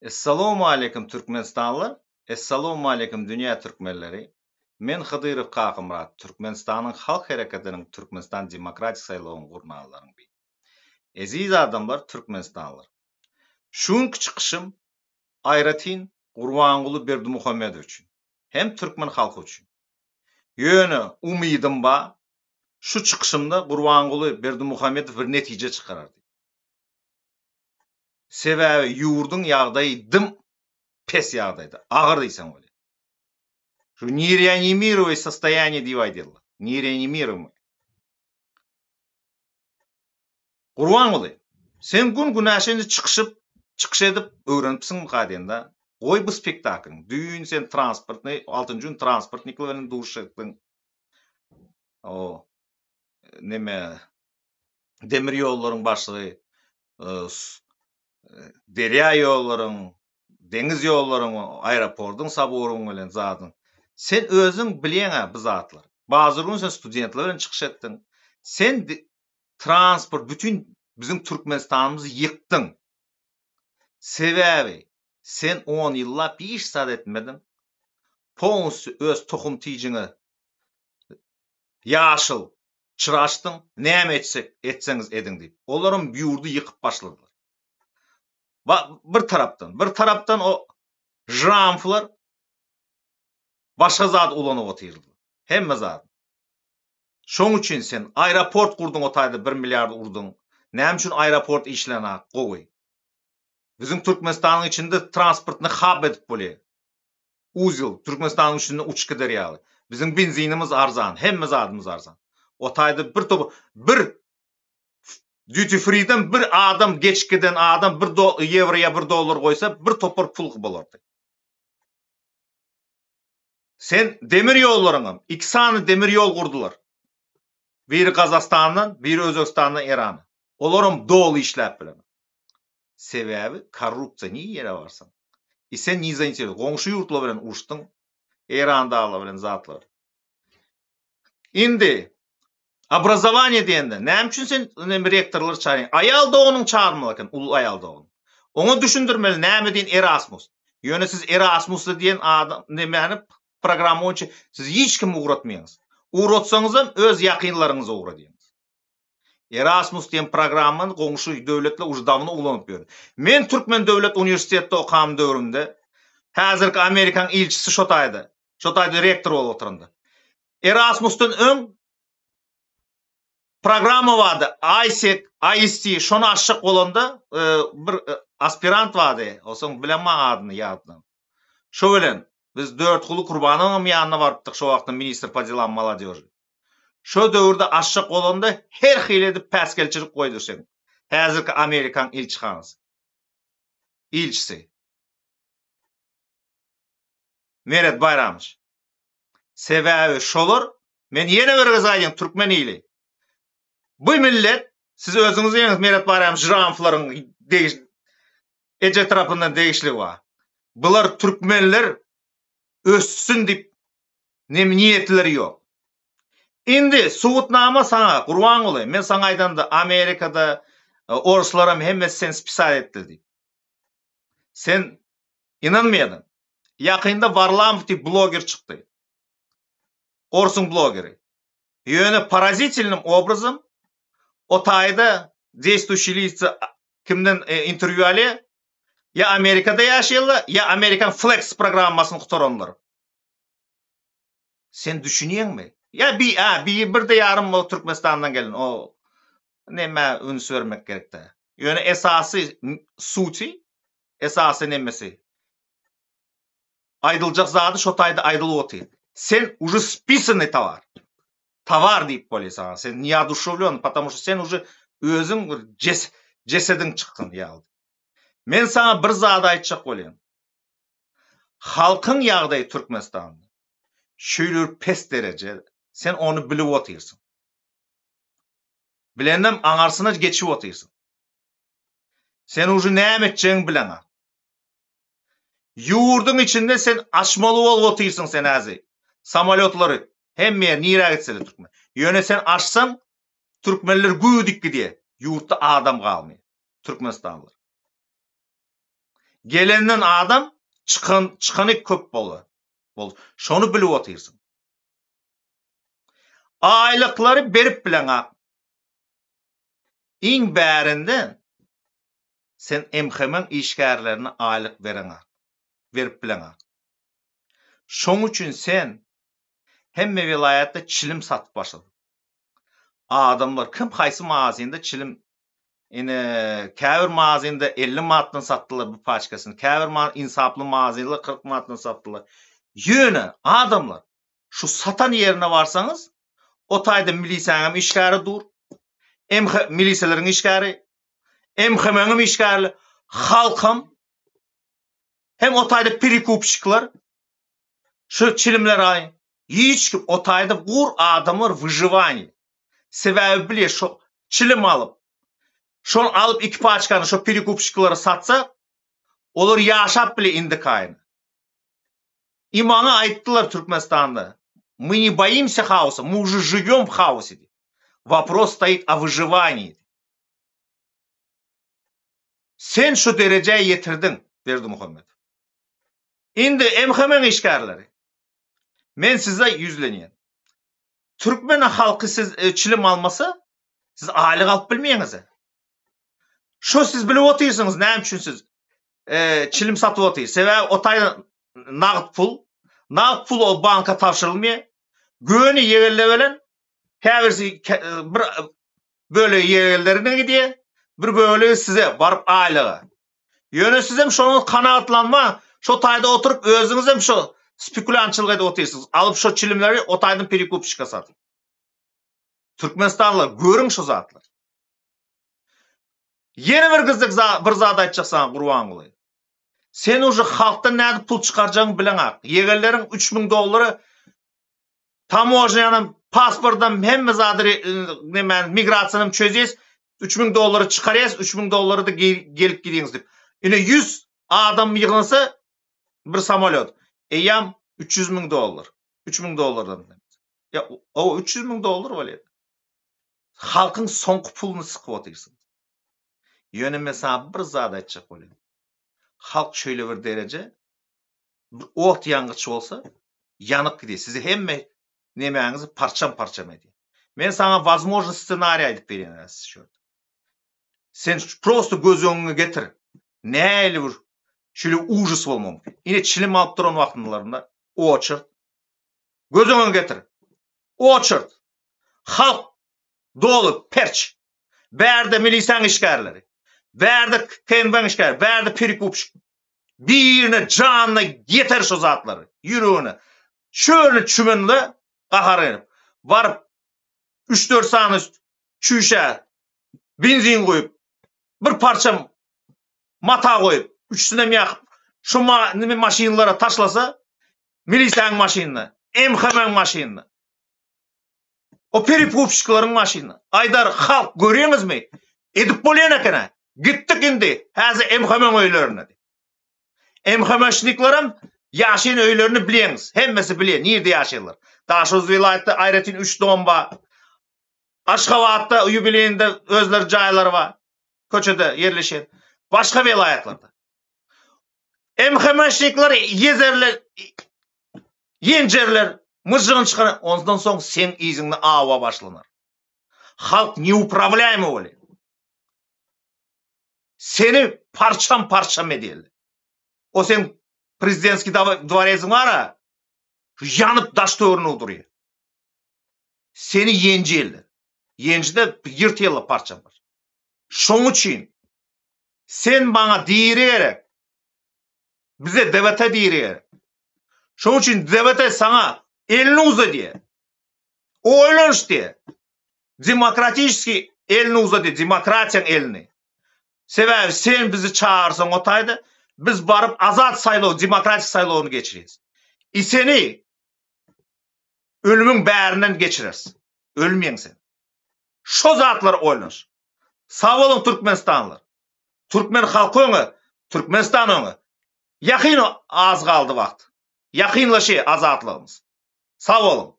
Assalomu alaykum Türkmenistanlar. Assalomu alaykum dünya türkmenleri. Men Hıdyrov Kakımrat, Türkmenistanyň halk hereketiniň Türkmenistan demokratik saýlawyny gurnalaryň biri. Eziz adamlar, Türkmenistanlar. Şuňky çykyşym Ayratin Gurbanguly Berdimuhammedow üçin, hem türkmen halky üçin. Ýöne umydym ba, şu çykyşymda Gurbanguly Berdimuhammedow bir netije çykarar. Sebäbi ýurdun ýagdaýy dım pes ýagdaýda, agyr diýsen bolýar. Şu нереанимируемое состояние diýip aýdyldy. Нереанимируемый. Gurbanguly, sen gün güneşini çykyş edip öwrenipsiň gadenda. Goý bu spektaklyň. Düýün sen transportny, 6-njy gün transportnikler bilen duşakdyň. O neme demir ýollaryň başlygy, derýa ýollaryň, deňiz ýollaryň, aeroportyň saboruň bilen zadyň. Sen özüň bilýän bu zatlar. Bazı gün sen studentler bilen çykyş etdiň. Sen transport bütün bizim Türkmenistanymyzy ýykdyň. Sebäbi sen 10 ýyllap iş sad etmedin. Polnsy öz tohum tiýjiňi ýaşyl çyraşdyň. Näme etseňiz ediň diýip. Olaryň ýurdu ýykyp başladylar. Bir tarapdan o jamflar başga zat ulanyp otyrdy. Hemme zat. Şoň üçin sen aeroport kurdyň otaýda 1 milliard urdyň. Näme üçin aeroport işlenak gowy? Bizim Türkmenistanyň içinde transportny hab edip bolýar. Uzil Türkmenistanyň içinde uçky derýaly. Bizim benzinimiz arzan, hemme zatymyz arzan. Otaýda bir duty free'den bir adam geçkiden adam €1 $1 goýsa bir topar pul bolardy. Sen demir ýollaryňam 2 sany demir ýol gurdular. Biri Kazakstandan, biri Özbekistandan Irana. Olaryň dolu işläp bilen. Sebäbi korrupsiýa niýe ýere barsan? Sen niýe interes? Goňşy ýurtlar bilen uruşdyň. Irandagylar bilen zatlar. Indi obrazovание diýende, näme üçin sen rektorlar çağırýan? Aýal doganyň çağırmaly eken, ul aýal dogan. Oňa düşündirmeli näme diýen Erasmus. Ýöne siz Erasmus diýen adam nämäni programma boýunça siz hiç kim uğratmaýyňyz. Uğratsaňyz hem öz ýakynlaryňyza uğradyňyz. Erasmus diýen programmany goňşy döwletler ujdawny ulanyp berdi. Men Türkmen Döwlet Uniwersitetinde okam döwrümde häzirki Amerikan ilçisi şotaýda rektor bolup oturanda. Erasmus'tan öň programma vardı. IST şonu aşık bolanda bir aspirant vardı. Oson bilenme adyny ýadydan. Şo bilen biz 4 kuly Gurbanyň ýanyna barypdyk şo wagtda ministr po delam молодежи. Şo döwürde aşyk bolanda her hili edip päskelçilik goýdy sen. Häzirki Amerikan ilçisi. Meret Bayramyş. Sebäbi şolar men ýene bir gazaýyn türkmen ili. Bu millet siz özüňiz ýeňiz Meret Bayramyş jamflaryň eje tarapyndan değişli var. Bular türkmenler össün dip niýetleri ýok. Indi suwutnama saňa Gurbanguly, men saňa aýdanda Amerikada oruslarym hemme sen spisal etdi diýip. Sen inanmaýadyn. Ýakynda Varlamov diýip bloger çykdy. Orsun blogeri. Ýöne parazitельным образом otaýda действующий лица kimden intervью ale ya Amerikada ýaşaýarlar ya Amerikan Flex programmasyny gutaranlar. Sen düşünýärmi? Ya bir de yarım o Türkmenistandan gelin o näme üns vermek gerekde. Ýöne esasy suti, esasy nemesi. Aýdyljak zady şotaýda aýdylyp otyr. Sen уже списанный товар. Товар diýip bolýar. Sen неодушевлен, потому что sen уже özüň jesediň çykdyn ýaly. Men sana bir zat aýtjak bolýan. Halkyň ýagdaýy Türkmenistanda şöýler pes derece sen onu bilip otyrsyň. Bilendem aňarsyna geçip otyrsyň. Sen уже näme etjegiň bileňa. Ýurdun içinde sen açmaly bolup otyrsyň sen häzir. Samolyotlary hemme nire gitseler Türkmen. Ýöne sen açsaň Türkmenler güýdik diýe. Ýurtda adam galmaýar. Türkmenistanlylar. Gelenden adam çıkanı köp bolu. Şonu bilip otyrsın. Aylıkları berip bilen ak. İň bärinden sen emhemen işgärlerine aylık veren ak. Verip bilen ak. Şoň üçin sen hemme vilayatda çilim satyp başladın. Adamlar kim haýsy magazynda çilim käbir magazynda 50 manatdan satdylar bu paçkasyny. Käbir insaply magazynda 40 manatdan satdylar. Ýöne adamlar şu satan ýerine barsaňyz, o taýda milisiýanyň işgäri dur. Milisiýaleriň işgäri, emhemeňim işgäri, halkym hem o taýda perikupçyklar şu çilimler ay. Hiç kim o taýda gur adamlar wyjywanie. Sebäbi bile şu çilim alıp, şonu alıp iki paçkany şu perikupçyklara satsa, olar ýaşap bile indi kaýyn. Imana aýtdylar Türkmenistanda. Мы не боимся хаоса, мы уже живем в хаосе. Вопрос стоит о выживании. Sen şu dereceye yetirdin, Berdimuhammed. Indi emhemen işgärleri. Men size yüzlenýän. Türkmen halky siz çilim almasa, siz aýlyk alyp bilmeýäňiz. Şu siz bilip otyrsyňyz, näme üçin siz çilim satyp otyrsyňyz? Sebäbi o taýda naqd pul o banka tapşyrylmýar. Göni ýegerle bilen käbirsi bir böyle ýegerlerine gidýär, bir böyle size barıp aýlygy. Ýöne siz hem şonu kanaatlanma, şu taýda oturup özüňiz hem şu spekulantçylyk edip otyrsyňyz. Alyp şu çilimleri o taýdan perikupçyka satyp. Türkmenistanlylar görüň şu zatlar. Yeni bir gyzyk bir zat aýtjaksaň Gurban Guly. Sen uje halkdan näde pul çykarjagyňy bilen ak. Ýegerleriň $3000 tamožnyanın pasportdan hemme zadry migrasiýanyny çözýäs, $3000 çykarýas, $3000 da gelip gidiňiz dip. Ine 100 adam ýygnasa bir samolyot. Eýam $300.000. $3000'dan. Ya o $300.000 bolýar. Halkyň soňky puluny sykyp otyrsyň. Ýöne mesela bir zat aýtjak bolýar. Halk şöyle bir derece ot ýangıç bolsa yanıp gidýär. Sizi hemme nemäňizi parçam edýär. Men sana возможный ssenariy aýdyp berýän şu. Sen prosto göz öňüne getir. Näli bir şöyle ужас bolmam. Ine çilim alyp duran wagtlarynda oçurt. Göz öňüne getir. Oçurt. Halk dolu perç. Bärde milisiýanyň işgärleri. Bärde kenben işgär, bärde perikupçyk. Birine canına yeter şu zatları. Yüreğine. Şöyle çümenle kahar edip. Varıp 3-4 sany çüşe benzin koyup bir parça mata koyup üçsüne ýakyp şu maşinalara taşlasa milisiýanyň maşinina, emhemen maşinina. O perikupçyklaryň maşinina. Aydar halk görýäňizmi? Edip bolýan ekene. Gittik indi. Häzir emhemen öýlerine. Emhemeşniklerim ýaşaýan öýlerini bilýäňiz. Hemmesi bilýär, nirde ýaşaýarlar. Daşoz vilayatda Aýratyn 3 domba. Aşgabatda ýubileyinde özleri jaýlary bar. Köçede ýerleşen. Başga vilayatlarda. Emhemeşnikler ýezerler, ýenjerler, mıjygyny çykaran, ondan soň sen iziňni awa başlanar. Halk neupravляемый bolýar. Seni parçam edýärler. O sen prezidentski dwareziň bara, yanıp daş töwerine oturýar. Seni ýenjeller. Ýenjide ýyrtýarlar parçalar. Şoň üçin sen baňa diýerek, bize devlete diýerek. Şoň üçin devlete sana elini uzatýar. O oýlanýş diýär. Demokratiski elini uzatýar, demokratiýaň elini. Sebäbi sen bizi çağırsan o taýda, biz barıp azat saýlaw, demokratik saýlawny geçirýäs. Seni ölümüň bärinden geçirersin. Ölmeýän sen. Şo zatlar oýlanýş. Sag bolun Türkmenistanlylar. Türkmen halkyny, Türkmenistanyny ýakyn az galdy wagt. Ýakynlaşy azatlygymyz. Sag bolun.